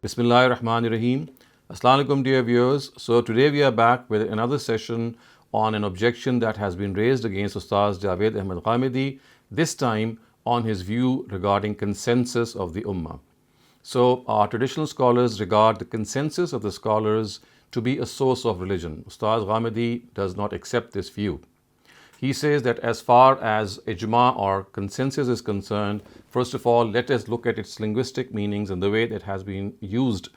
Bismillahir Rahmanir Rahim. Assalamu alaikum, dear viewers. So today we are back with another session on an objection that has been raised against Ustaz Javed Ahmed Ghamidi, this time on his view regarding consensus of the Ummah. So our traditional scholars regard the consensus of the scholars to be a source of religion. Ustaz Ghamidi does not accept this view. He says that as far as ijma or consensus is concerned, first of all, let us look at its linguistic meanings and the way that has been used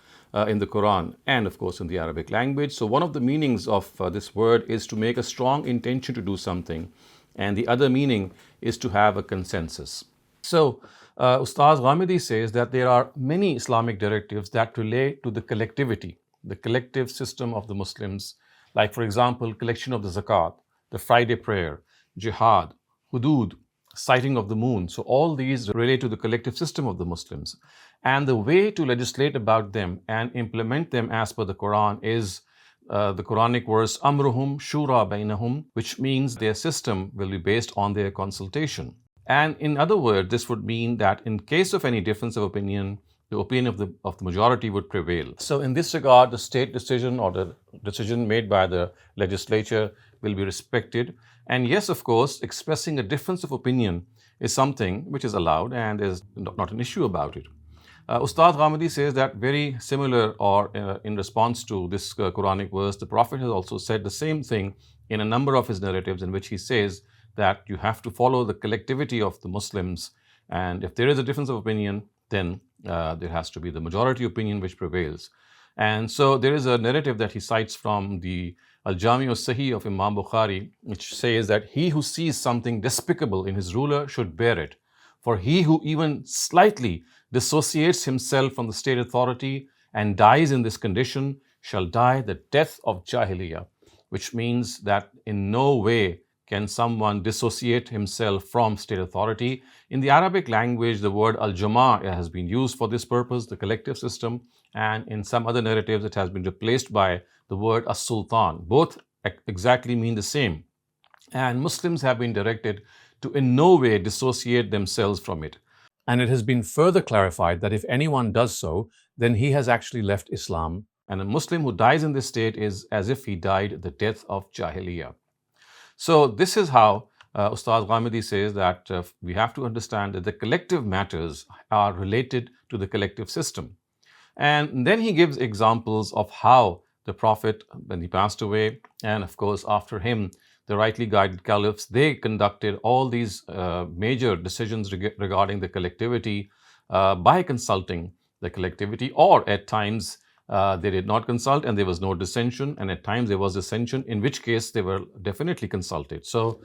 in the Quran and, of course, in the Arabic language. So, one of the meanings of this word is to make a strong intention to do something, and the other meaning is to have a consensus. So, Ustaz Ghamidi says that there are many Islamic directives that relate to the collectivity, the collective system of the Muslims, like, for example, collection of the zakat, the Friday prayer, jihad, hudud, sighting of the moon. So all these relate to the collective system of the Muslims. And the way to legislate about them and implement them as per the Quran is the Quranic verse, Amruhum Shura Bainahum, which means their system will be based on their consultation. And in other words, this would mean that in case of any difference of opinion, the opinion of the majority would prevail. So in this regard, the state decision or the decision made by the legislature will be respected. And yes, of course, expressing a difference of opinion is something which is allowed and is not an issue about it. Ustad Ghamidi says that very similar or in response to this Quranic verse, the Prophet has also said the same thing in a number of his narratives in which he says that you have to follow the collectivity of the Muslims, and if there is a difference of opinion, then there has to be the majority opinion which prevails. And so there is a narrative that he cites from the Al-Jami Sahih of Imam Bukhari, which says that he who sees something despicable in his ruler should bear it. For he who even slightly dissociates himself from the state authority and dies in this condition shall die the death of Jahiliyyah, which means that in no way can someone dissociate himself from state authority. In the Arabic language, the word al-jama' has been used for this purpose, the collective system, and in some other narratives it has been replaced by the word as-sultan. Both exactly mean the same. And Muslims have been directed to in no way dissociate themselves from it. And it has been further clarified that if anyone does so, then he has actually left Islam. And a Muslim who dies in this state is as if he died the death of Jahiliyyah. So this is how Ustaz Ghamidi says that we have to understand that the collective matters are related to the collective system. And then he gives examples of how the Prophet, when he passed away, and of course after him, the rightly guided caliphs, they conducted all these major decisions regarding the collectivity by consulting the collectivity, or at times they did not consult and there was no dissension, and at times there was dissension, in which case they were definitely consulted. So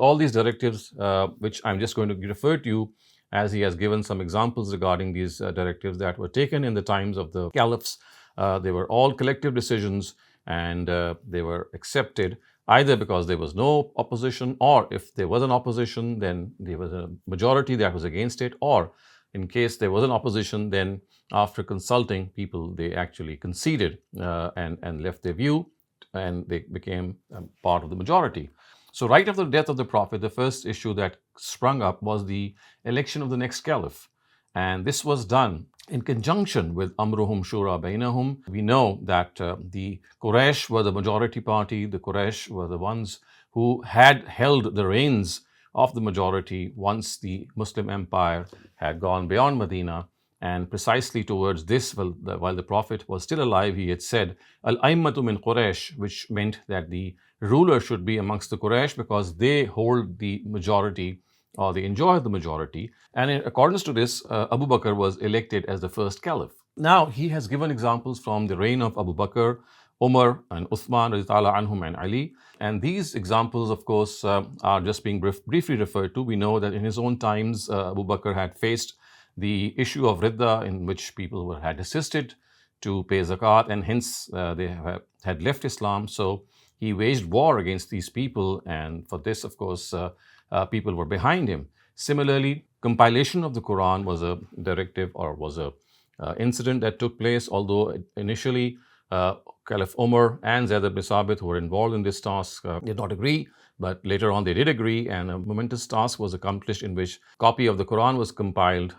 all these directives, which I'm just going to refer to you, as he has given some examples regarding these directives that were taken in the times of the caliphs. They were all collective decisions, and they were accepted either because there was no opposition, or if there was an opposition, then there was a majority that was against it, or in case there was an opposition, then after consulting people, they actually conceded and left their view, and they became part of the majority. So right after the death of the Prophet, the first issue that sprung up was the election of the next caliph. And this was done in conjunction with Amruhum Shura Bainahum. We know that the Quraysh were the majority party. The Quraysh were the ones who had held the reins of the majority once the Muslim empire had gone beyond Medina. And precisely towards this, while the Prophet was still alive, he had said, Al-Aimmatu min Quraysh, which meant that the ruler should be amongst the Quraysh because they hold the majority, or they enjoy the majority. And in accordance to this, Abu Bakr was elected as the first caliph. Now, he has given examples from the reign of Abu Bakr, Umar, and Uthman, anhum, and Ali. And these examples, of course, are just being briefly referred to. We know that in his own times, Abu Bakr had faced the issue of Ridda, in which people had desisted to pay zakat, and hence they had left Islam. So he waged war against these people, and for this, of course, people were behind him. Similarly, compilation of the Quran was a directive, or was a incident that took place, although initially Caliph Umar and Zayd ibn Sabit, who were involved in this task, did not agree. But later on, they did agree, and a momentous task was accomplished in which a copy of the Quran was compiled.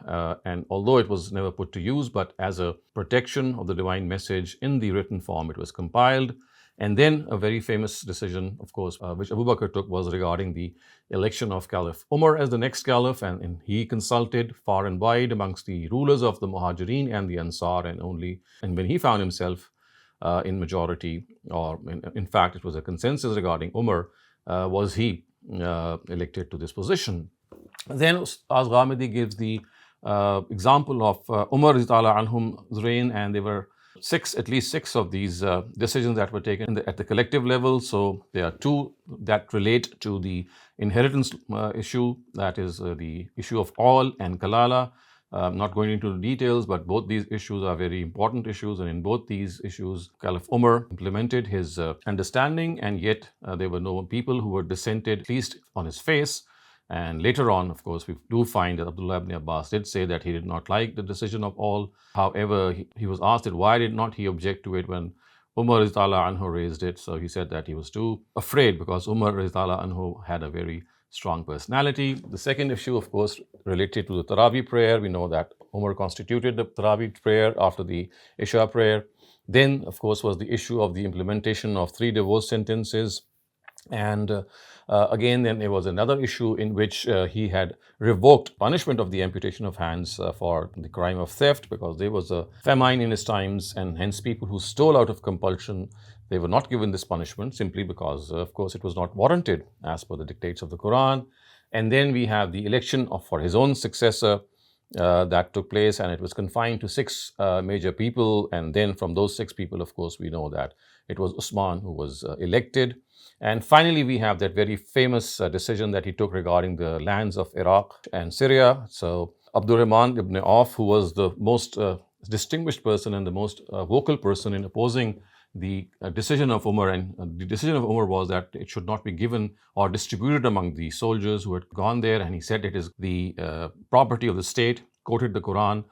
And although it was never put to use, but as a protection of the divine message in the written form, it was compiled. And then a very famous decision, of course, which Abu Bakr took, was regarding the election of Caliph Umar as the next caliph. And he consulted far and wide amongst the rulers of the Muhajirin and the Ansar, and when he found himself in majority, or in fact, it was a consensus regarding Umar, was he elected to this position. Then Ustaz Ghamidi gives the example of Umar anhum's reign, and there were at least six of these decisions that were taken at the collective level. So there are two that relate to the inheritance issue, that is the issue of Awl and Kalala. I'm not going into the details, but both these issues are very important issues, and in both these issues, Caliph Umar implemented his understanding, and yet there were no people who were dissented, at least on his face. And later on, of course, we do find that Abdullah ibn Abbas did say that he did not like the decision of all. However, he was asked that why did not he object to it when Umar anhu raised it. So he said that he was too afraid, because Umar anhu had a very strong personality. The second issue, of course, related to the Taraweeh prayer. We know that Umar constituted the Taraweeh prayer after the Isha prayer. Then, of course, was the issue of the implementation of 3 divorce sentences. And again, then there was another issue in which he had revoked punishment of the amputation of hands for the crime of theft, because there was a famine in his times, and hence people who stole out of compulsion, they were not given this punishment simply because, of course, it was not warranted as per the dictates of the Quran. And then we have the election for his own successor that took place, and it was confined to 6 major people. And then from those 6 people, of course, we know that it was Usman who was elected. And finally, we have that very famous decision that he took regarding the lands of Iraq and Syria. So Abdurrahman ibn Auf, who was the most distinguished person and the most vocal person in opposing the decision of Umar, and the decision of Umar was that it should not be given or distributed among the soldiers who had gone there, and he said it is the property of the state, quoted the Quran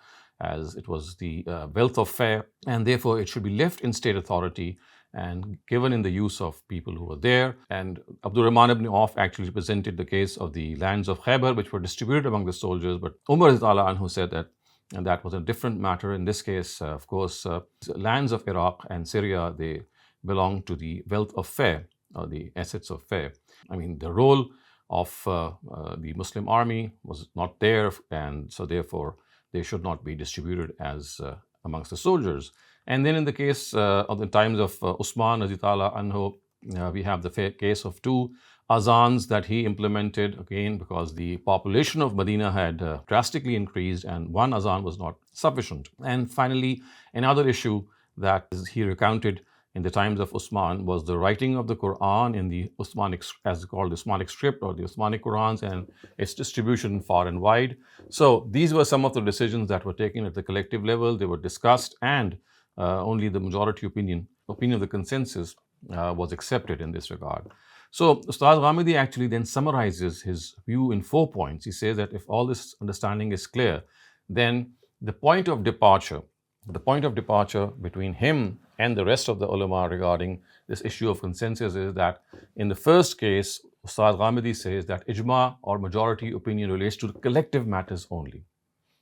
as it was the wealth of fair, and therefore it should be left in state authority and given in the use of people who were there. And Abdurrahman ibn Auf actually presented the case of the lands of Khaybar, which were distributed among the soldiers, but Umar anhu said that, and that was a different matter. In this case, of course, lands of Iraq and Syria, they belong to the wealth of fair, or the assets of fair. I mean, the role of the Muslim army was not there, and so therefore they should not be distributed as amongst the soldiers. And then in the case of the times of Usman anhu, we have the case of 2 azans that he implemented, again because the population of Medina had drastically increased and 1 azan was not sufficient. And finally, another issue that he recounted in the times of Usman was the writing of the Quran in the Usmanic, as called Usmanic script, or the Usmanic Qurans, and its distribution far and wide. So these were some of the decisions that were taken at the collective level. They were discussed, and only the majority opinion of the consensus was accepted in this regard. So Ustaz Ghamidi actually then summarizes his view in 4 points. He says that if all this understanding is clear, then the point of departure between him and the rest of the ulama regarding this issue of consensus is that in the first case, Ustaz Ghamidi says that ijma or majority opinion relates to collective matters only.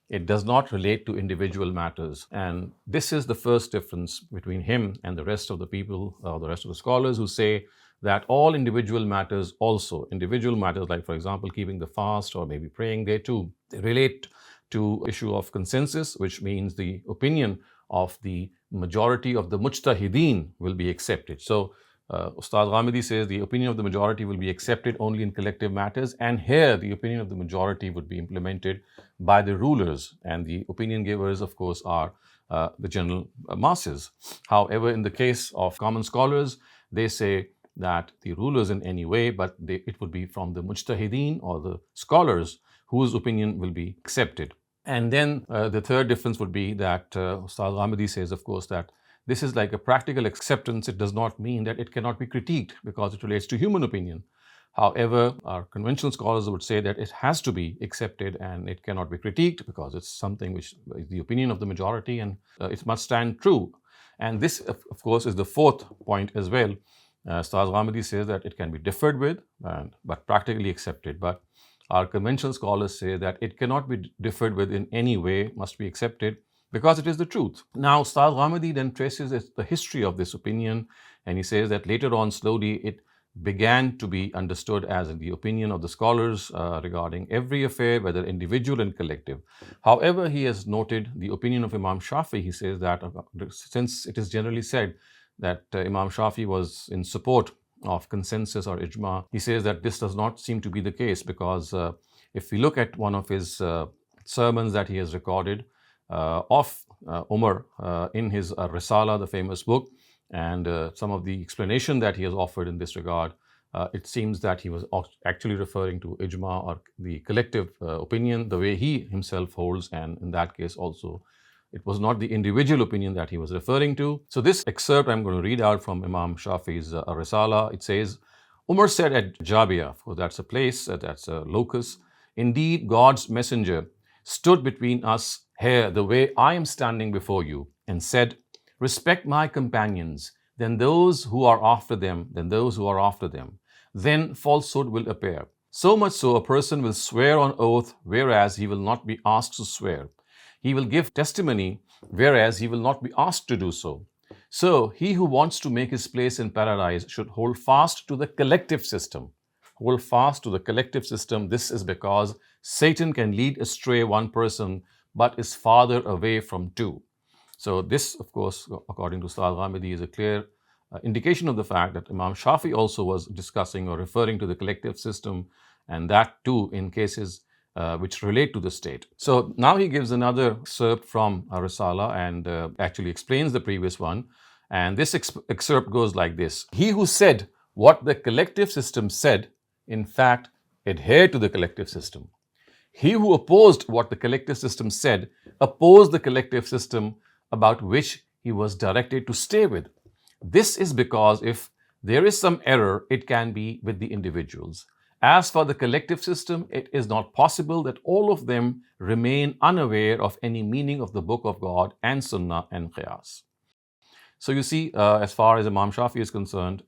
It does not relate to individual matters. And this is the first difference between him and the rest of the people, the rest of the scholars who say that all individual matters like, for example, keeping the fast or maybe praying, they too relate to issue of consensus, which means the opinion of the majority of the mujtahideen will be accepted. So Ustaz Ghamidi says the opinion of the majority will be accepted only in collective matters, and here the opinion of the majority would be implemented by the rulers, and the opinion givers, of course, are the general masses. However, in the case of common scholars, they say that the rulers in any way, but it would be from the mujtahideen or the scholars whose opinion will be accepted. And then the third difference would be that Ustaz Ghamidi says, of course, that this is like a practical acceptance. It does not mean that it cannot be critiqued because it relates to human opinion. However, our conventional scholars would say that it has to be accepted and it cannot be critiqued because it's something which is the opinion of the majority and it must stand true. And this, of course, is the fourth point as well. Ustaz Ghamidi says that it can be differed with, but practically accepted. But our conventional scholars say that it cannot be differed with in any way, must be accepted, because it is the truth. Now, Ustaz Ghamidi then traces the history of this opinion, and he says that later on, slowly, it began to be understood as the opinion of the scholars regarding every affair, whether individual and collective. However, he has noted the opinion of Imam Shafi. He says that since it is generally said that Imam Shafi was in support of consensus or ijma, he says that this does not seem to be the case, because if we look at one of his sermons that he has recorded of Umar in his Risala, the famous book, and some of the explanation that he has offered in this regard, it seems that he was actually referring to ijma or the collective opinion, the way he himself holds, and in that case also it was not the individual opinion that he was referring to. So this excerpt I'm going to read out from Imam Shafi's Risala. It says, Umar said at Jabia, of course that's a place, that's a locus, indeed God's messenger stood between us here the way I am standing before you, and said, respect my companions, then those who are after them, then falsehood will appear. So much so, a person will swear on oath, whereas he will not be asked to swear. He will give testimony, whereas he will not be asked to do so. So, he who wants to make his place in paradise should hold fast to the collective system. Hold fast to the collective system. This is because Satan can lead astray one person, but is farther away from two. So this, of course, according to Ustaz Ghamidi, is a clear indication of the fact that Imam Shafi also was discussing or referring to the collective system, and that too in cases which relate to the state. So now he gives another excerpt from Risala and actually explains the previous one. And this excerpt goes like this. He who said what the collective system said, in fact, adhered to the collective system. He who opposed what the collective system said, opposed the collective system about which he was directed to stay with. This is because if there is some error, it can be with the individuals. As for the collective system, it is not possible that all of them remain unaware of any meaning of the Book of God and Sunnah and Qiyas. So you see, as far as Imam Shafi is concerned,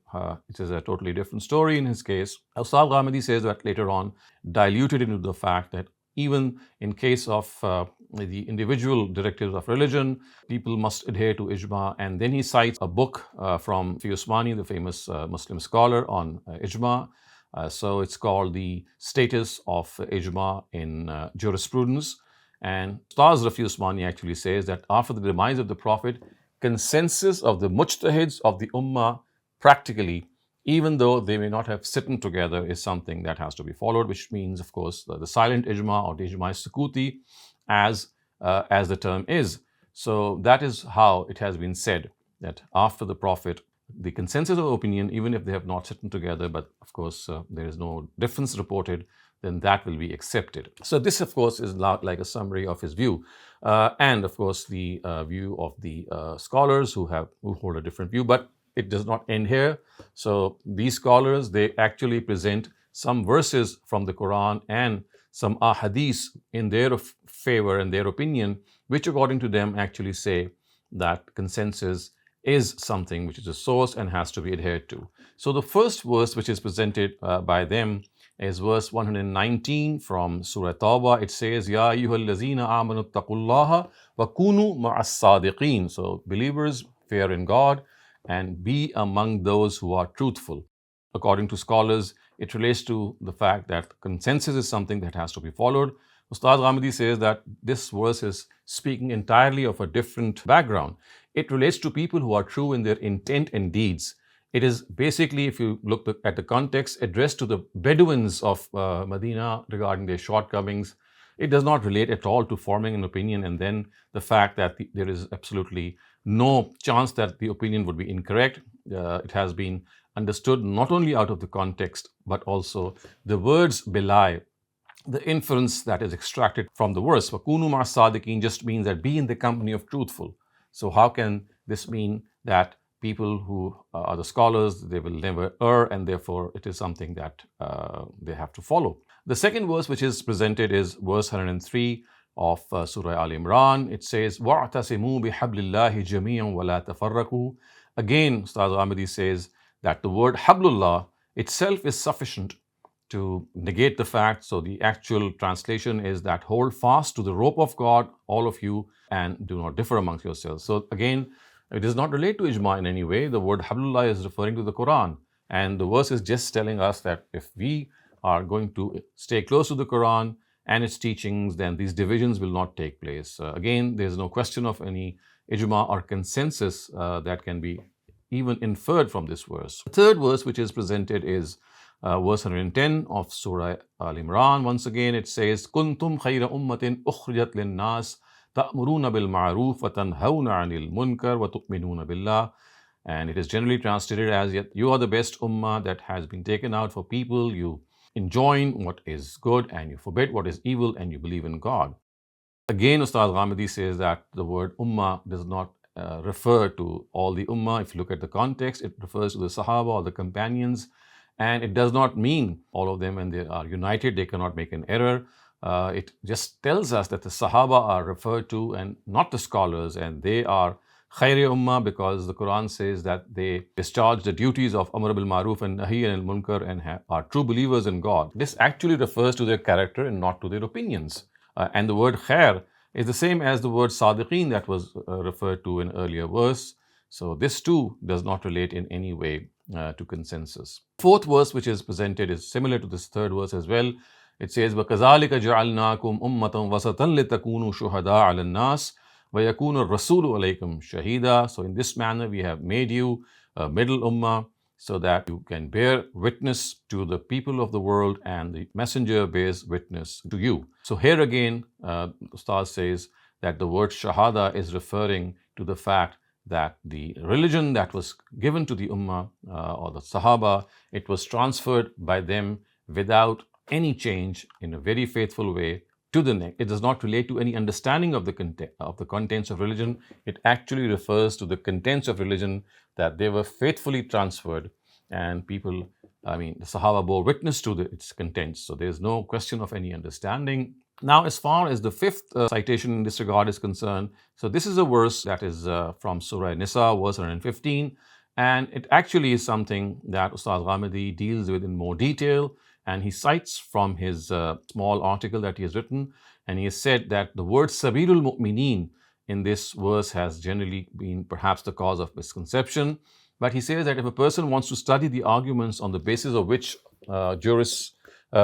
it is a totally different story in his case. Ustaz Ghamidi says that later on, diluted into the fact that even in case of the individual directives of religion, people must adhere to ijma. And then he cites a book from Fi Usmani, the famous Muslim scholar on ijma. So it's called The Status of Ijma in Jurisprudence. And Ustaz Rafi Usmani actually says that after the demise of the Prophet, consensus of the mujtahids of the ummah practically, even though they may not have sitten together, is something that has to be followed, which means, of course, the silent ijma or the ijma sukuti, as the term is. So that is how it has been said that after the Prophet, the consensus of opinion, even if they have not sitten together, but of course there is no difference reported, then that will be accepted. So this, of course, is like a summary of his view. And of course, the view of the scholars who hold a different view, but it does not end here. So these scholars, they actually present some verses from the Quran and some ahadith in their favor and their opinion, which according to them actually say that consensus is something which is a source and has to be adhered to. So the first verse which is presented by them is verse 119 from Surah Tawbah. It says, Ya ayyuhallazina amanu taqullaha wa kunu ma'as sadiqeen. So believers, fear in God and be among those who are truthful. According to scholars, it relates to the fact that consensus is something that has to be followed. Ustaz Ghamidi says that this verse is speaking entirely of a different background. It relates to people who are true in their intent and deeds. It is basically, if you look at the context, addressed to the Bedouins of Medina regarding their shortcomings. It does not relate at all to forming an opinion and then the fact that there is absolutely no chance that the opinion would be incorrect. It has been understood not only out of the context, but also the words belie the inference that is extracted from the verse. وَكُونُوا مَعَ الصَّادِقِينَ just means that be in the company of truthful. So how can this mean that people who are the scholars, they will never err, and therefore it is something that they have to follow? The second verse which is presented is verse 103 of Surah Al-Imran. It says, وَاعْتَصِمُوا بِحَبْلِ اللَّهِ جَمِيعًا وَلَا تَفَرَّقُوا. Again, Ustaz Ghamidi says that the word Hablullah itself is sufficient to negate the fact. So the actual translation is that hold fast to the rope of God, all of you, and do not differ amongst yourselves. So again, it does not relate to ijma in any way. The word Hablullah is referring to the Quran. And the verse is just telling us that if we are going to stay close to the Quran and its teachings, then these divisions will not take place. Again, there's no question of any ijma or consensus that can be even inferred from this verse. The third verse which is presented is verse 110 of Surah Al-Imran. Once again, it says, كُنْتُمْ خَيْرَ أُمَّةٍ أُخْرِجَتْ لِلنَّاسِ تَأْمُرُونَ بِالْمَعْرُوفِ وَتَنْهَوْنَ عَنِ الْمُنْكَرِ وَتُؤْمِنُونَ بِاللَّهِ. And it is generally translated as, yet you are the best ummah that has been taken out for people. You enjoin what is good and you forbid what is evil and you believe in God. Again, Ustaz Ghamidi says that the word ummah does not refer to all the ummah. If you look at the context, it refers to the Sahaba or the companions, and it does not mean all of them when they are united, they cannot make an error. It just tells us that the Sahaba are referred to and not the scholars, and they are Khairi Ummah because the Quran says that they discharge the duties of Amr bil Maruf and Nahi anil Munkar and are true believers in God. This actually refers to their character and not to their opinions. And the word khair is the same as the word sadiqeen that was referred to in earlier verse. So this too does not relate in any way to consensus. Fourth verse which is presented is similar to this third verse as well. It says, وَكَذَلِكَ جَعَلْنَاكُمْ أُمَّةً وَسَطًا لِتَكُونُوا شُهَدَاءَ عَلَى النَّاسِ وَيَكُونَ الرَّسُولُ عَلَيْكُمْ شَهِيدًا. So in this manner we have made you a middle ummah so that you can bear witness to the people of the world and the messenger bears witness to you. So here again, Ustaz says that the word shahada is referring to the fact that the religion that was given to the ummah or the sahaba, it was transferred by them without any change in a very faithful way to the next. It does not relate to any understanding of the contents of religion. It actually refers to the contents of religion that they were faithfully transferred, and people, the Sahaba bore witness to its contents. So there's no question of any understanding. Now, as far as the fifth citation in this regard is concerned, so this is a verse that is from Surah Nisa, verse 115, and it actually is something that Ustaz Ghamidi deals with in more detail, and he cites from his small article that he has written, and he has said that the word Sabilul Mu'mineen in this verse has generally been perhaps the cause of misconception. But he says that if a person wants to study the arguments on the basis of which jurists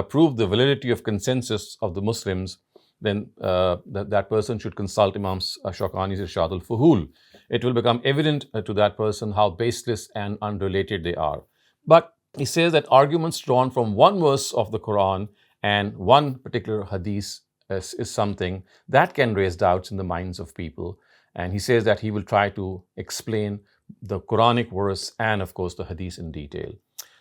prove the validity of consensus of the Muslims, then that person should consult Imam Shawkani's Irshad al-Fuhul. It will become evident to that person how baseless and unrelated they are. But he says that arguments drawn from one verse of the Quran and one particular hadith is something that can raise doubts in the minds of people. And he says that he will try to explain the Quranic verse and, of course, the hadith in detail.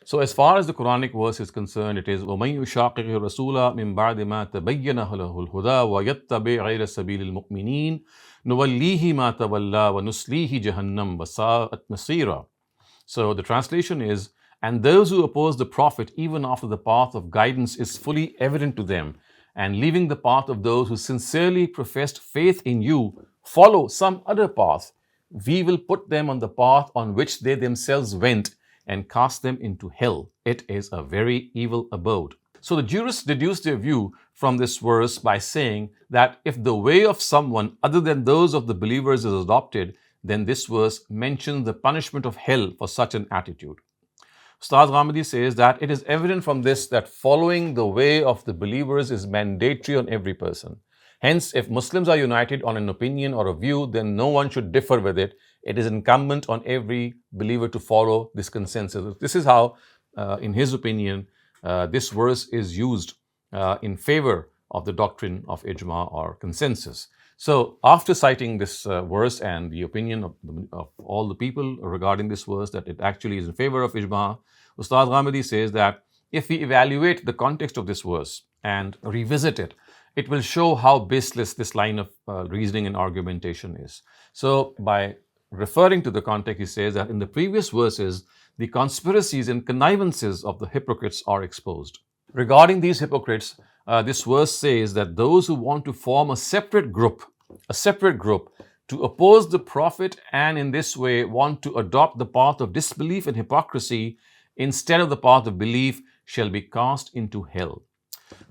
So as far as the Quranic verse is concerned, it is وَمَنْ يُشَاقِقِ الرَّسُولَ مِنْ بَعْدِ مَا تَبَيَّنَ لَهُ الْهُدَى وَيَتَّبِعْ غَيْرَ سَبِيلِ الْمُؤْمِنِينَ نُوَلِّيهِ مَا تَوَلَّى وَنُصْلِيهِ جَهَنَّمَ وَسَاءَتْ مَصِيرًا. So the translation is, and those who oppose the Prophet even after the path of guidance is fully evident to them, and leaving the path of those who sincerely professed faith in you, follow some other path, we will put them on the path on which they themselves went and cast them into hell. It is a very evil abode. So the jurists deduce their view from this verse by saying that if the way of someone other than those of the believers is adopted, then this verse mentions the punishment of hell for such an attitude. Ustaz Ghamidi says that it is evident from this that following the way of the believers is mandatory on every person. Hence, if Muslims are united on an opinion or a view, then no one should differ with it. It is incumbent on every believer to follow this consensus. This is how, in his opinion, this verse is used in favor of the doctrine of ijma or consensus. So after citing this verse and the opinion of all the people regarding this verse, that it actually is in favor of ijma, Ustaz Ghamidi says that if we evaluate the context of this verse and revisit it, it will show how baseless this line of reasoning and argumentation is. So by referring to the context, he says that in the previous verses, the conspiracies and connivances of the hypocrites are exposed. Regarding these hypocrites, this verse says that those who want to form a separate group to oppose the Prophet and in this way want to adopt the path of disbelief and hypocrisy instead of the path of belief shall be cast into hell.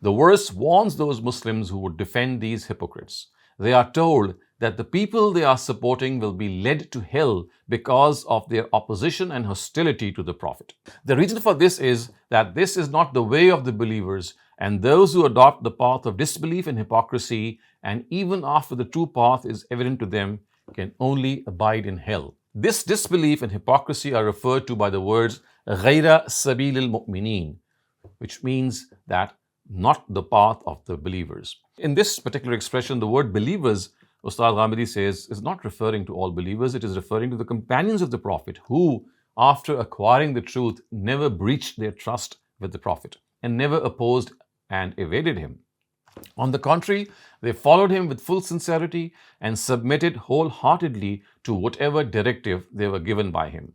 The verse warns those Muslims who would defend these hypocrites. They are told that the people they are supporting will be led to hell because of their opposition and hostility to the Prophet. The reason for this is that this is not the way of the believers, and those who adopt the path of disbelief and hypocrisy, and even after the true path is evident to them, can only abide in hell. This disbelief and hypocrisy are referred to by the words غَيْرَ سَبِيلِ الْمُؤْمِنِينَ, which means that not the path of the believers. In this particular expression, the word believers, Ustad Ghamidi says, is not referring to all believers. It is referring to the companions of the Prophet who, after acquiring the truth, never breached their trust with the Prophet and never opposed and evaded him. On the contrary, they followed him with full sincerity and submitted wholeheartedly to whatever directive they were given by him.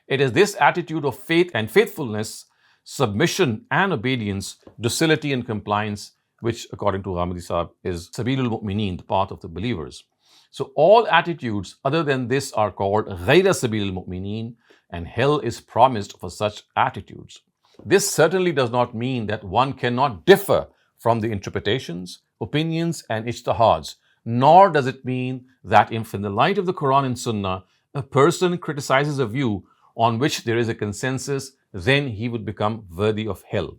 It is this attitude of faith and faithfulness, submission and obedience, docility and compliance, which according to Ghamidi Sahib is Sabilul Mu'mineen, the path of the believers. So all attitudes other than this are called Ghaira Sabilul Mu'mineen, and hell is promised for such attitudes. This certainly does not mean that one cannot differ from the interpretations, opinions and ijtihads, nor does it mean that if in the light of the Quran and Sunnah, a person criticizes a view on which there is a consensus, then he would become worthy of hell.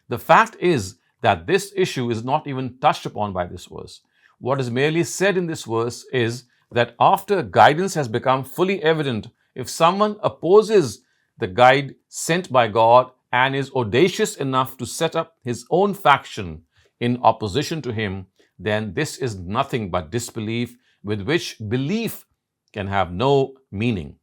The fact is that this issue is not even touched upon by this verse. What is merely said in this verse is that after guidance has become fully evident, if someone opposes the guide sent by God and is audacious enough to set up his own faction in opposition to him, then this is nothing but disbelief with which belief can have no meaning.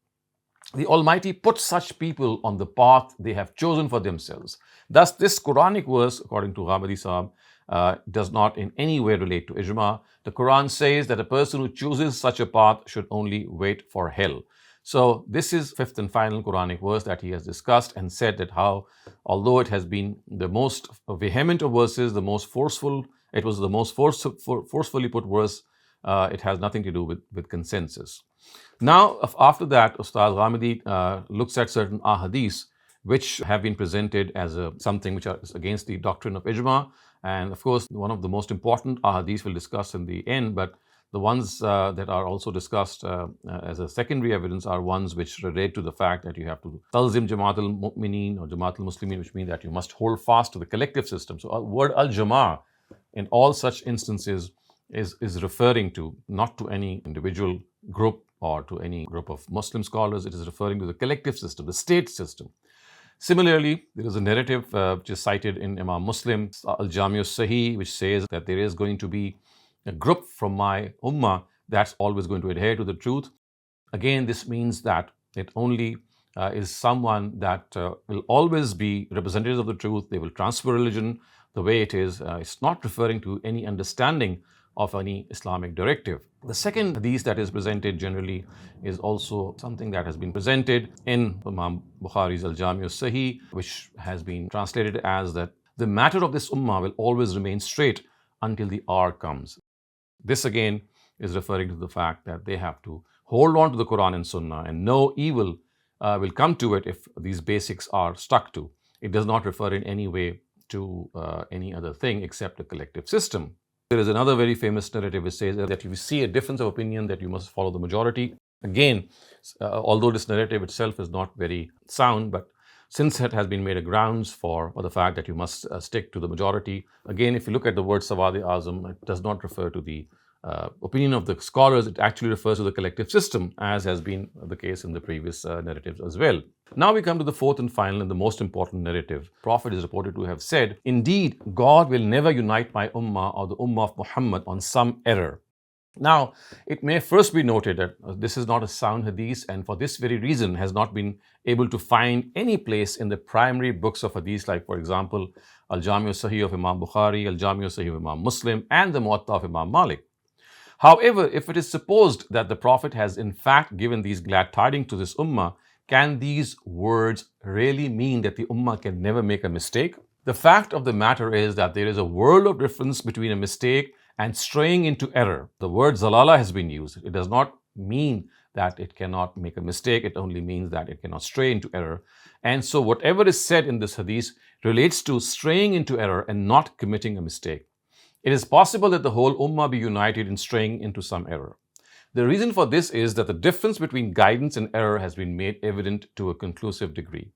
The Almighty puts such people on the path they have chosen for themselves. Thus, this Quranic verse, according to Ghamidi Sahib, does not in any way relate to ijma. The Quran says that a person who chooses such a path should only wait for hell. So this is fifth and final Quranic verse that he has discussed and said that how, although it has been the most vehement of verses, the most forceful, it was the most forcefully put verse, it has nothing to do with consensus. Now, after that, Ustad Ghamidi looks at certain ahadith which have been presented as something which is against the doctrine of ijma. And of course, one of the most important ahadith we'll discuss in the end, but the ones that are also discussed as a secondary evidence are ones which relate to the fact that you have to talzim Jamaat al-Mu'mineen or Jamaat al-Muslimin, which means that you must hold fast to the collective system. So, word al-Jama'ah in all such instances is referring to not to any individual group or to any group of Muslim scholars. It is referring to the collective system, the state system. Similarly, there is a narrative which is cited in Imam Muslim, Al-Jami' Sahih, which says that there is going to be a group from my ummah that's always going to adhere to the truth. Again, this means that it only is someone that will always be representatives of the truth. They will transfer religion the way it is. It's not referring to any understanding of any Islamic directive. The second hadith that is presented generally is also something that has been presented in Imam Bukhari's Al-Jami' Sahih, which has been translated as that the matter of this ummah will always remain straight until the hour comes. This again is referring to the fact that they have to hold on to the Quran and Sunnah, and no evil will come to it if these basics are stuck to. It does not refer in any way to any other thing except a collective system. There is another very famous narrative which says that if you see a difference of opinion, that you must follow the majority. Again, although this narrative itself is not very sound, but since it has been made a grounds for the fact that you must stick to the majority. Again, if you look at the word Sawad-e-Azam, it does not refer to the opinion of the scholars. It actually refers to the collective system, as has been the case in the previous narratives as well. Now we come to the fourth and final and the most important narrative. Prophet is reported to have said, "Indeed, God will never unite my ummah or the ummah of Muhammad on some error." Now, it may first be noted that this is not a sound hadith, and for this very reason has not been able to find any place in the primary books of hadith, like for example, Al-Jami' Sahih of Imam Bukhari, Al-Jami' Sahih of Imam Muslim, and the Muwatta of Imam Malik. However, if it is supposed that the Prophet has in fact given these glad tidings to this ummah, can these words really mean that the ummah can never make a mistake? The fact of the matter is that there is a world of difference between a mistake and straying into error. The word zalala has been used. It does not mean that it cannot make a mistake. It only means that it cannot stray into error. And so whatever is said in this hadith relates to straying into error and not committing a mistake. It is possible that the whole ummah be united in straying into some error. The reason for this is that the difference between guidance and error has been made evident to a conclusive degree.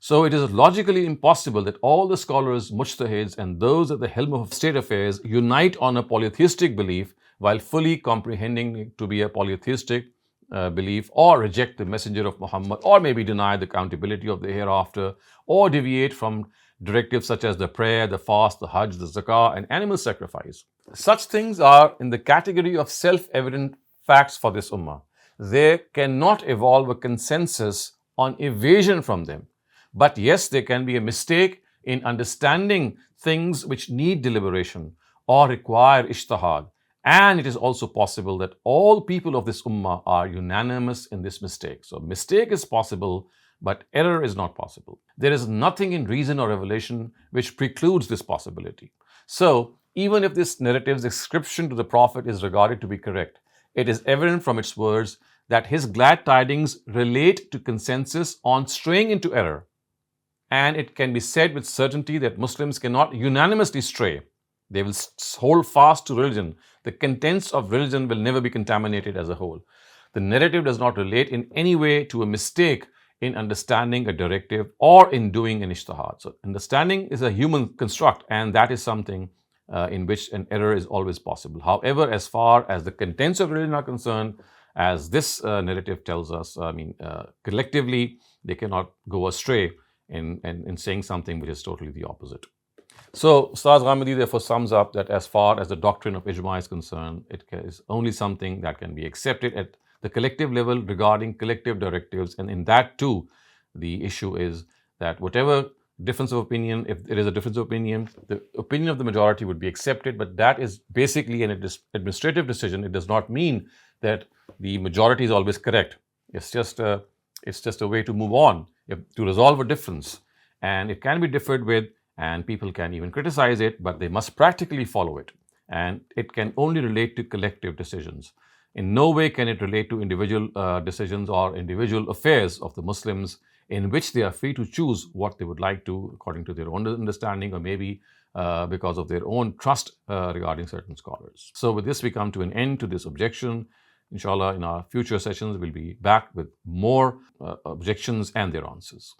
So it is logically impossible that all the scholars, mujtahids, and those at the helm of state affairs unite on a polytheistic belief while fully comprehending it to be a polytheistic belief, or reject the messenger of Muhammad, or maybe deny the accountability of the hereafter, or deviate from directives such as the prayer, the fast, the hajj, the zakah, and animal sacrifice. Such things are in the category of self-evident facts for this ummah. There cannot evolve a consensus on evasion from them. But yes, there can be a mistake in understanding things which need deliberation or require ijtihad. And it is also possible that all people of this ummah are unanimous in this mistake. So mistake is possible, but error is not possible. There is nothing in reason or revelation which precludes this possibility. So even if this narrative's ascription to the Prophet is regarded to be correct, it is evident from its words that his glad tidings relate to consensus on straying into error. And it can be said with certainty that Muslims cannot unanimously stray. They will hold fast to religion. The contents of religion will never be contaminated as a whole. The narrative does not relate in any way to a mistake in understanding a directive or in doing an ijtihad. So understanding is a human construct, and that is something in which an error is always possible. However, as far as the contents of religion are concerned, as this narrative tells us, collectively, they cannot go astray in saying something which is totally the opposite. So Ustaz Ghamidi therefore sums up that as far as the doctrine of ijma is concerned, it is only something that can be accepted at the collective level regarding collective directives. And in that too, the issue is that whatever difference of opinion, if there is a difference of opinion, the opinion of the majority would be accepted, but that is basically an administrative decision. It does not mean that the majority is always correct. It's just a way to move on, to resolve a difference. And it can be differed with, and people can even criticize it, but they must practically follow it. And it can only relate to collective decisions. In no way can it relate to individual decisions or individual affairs of the Muslims, in which they are free to choose what they would like to according to their own understanding, or maybe because of their own trust regarding certain scholars. So with this, we come to an end to this objection. Inshallah, in our future sessions, we'll be back with more objections and their answers.